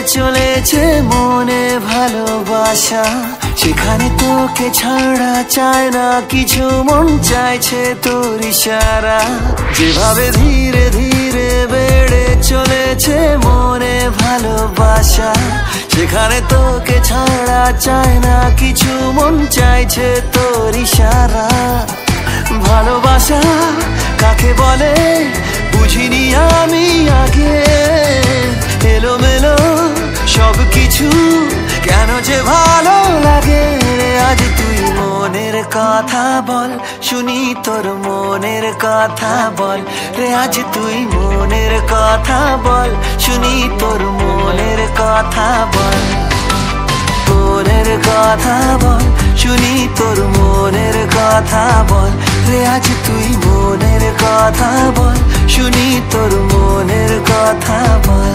চলেছে মনে ভালোবাসা, সেখানে তোকে ছাড়া চায় না কিছু, মন চাইছে তোর ইশারা। যেভাবে ধীরে ধীরে বেড়ে চলেছে মনে ভালোবাসা, সেখানে তোকে ছাড়া চায় না কিছু, মন চাইছে তোর ইশারা। ভালোবাসা কাকে বলে বুঝিনি আমি আগে, এলোমেলো সব কিছু কেন যে ভালো লাগে। আজ তুই মনের কথা বল, শুনি তোর মনের কথা বল রে। আজ তুই মনের কথা বল, শুনি তোর মনের কথা বল। মনের কথা বল, শুনি তোর মনের কথা বল রে। আজ তুই মনের কথা বল, শুনি তোর মনের কথা বল।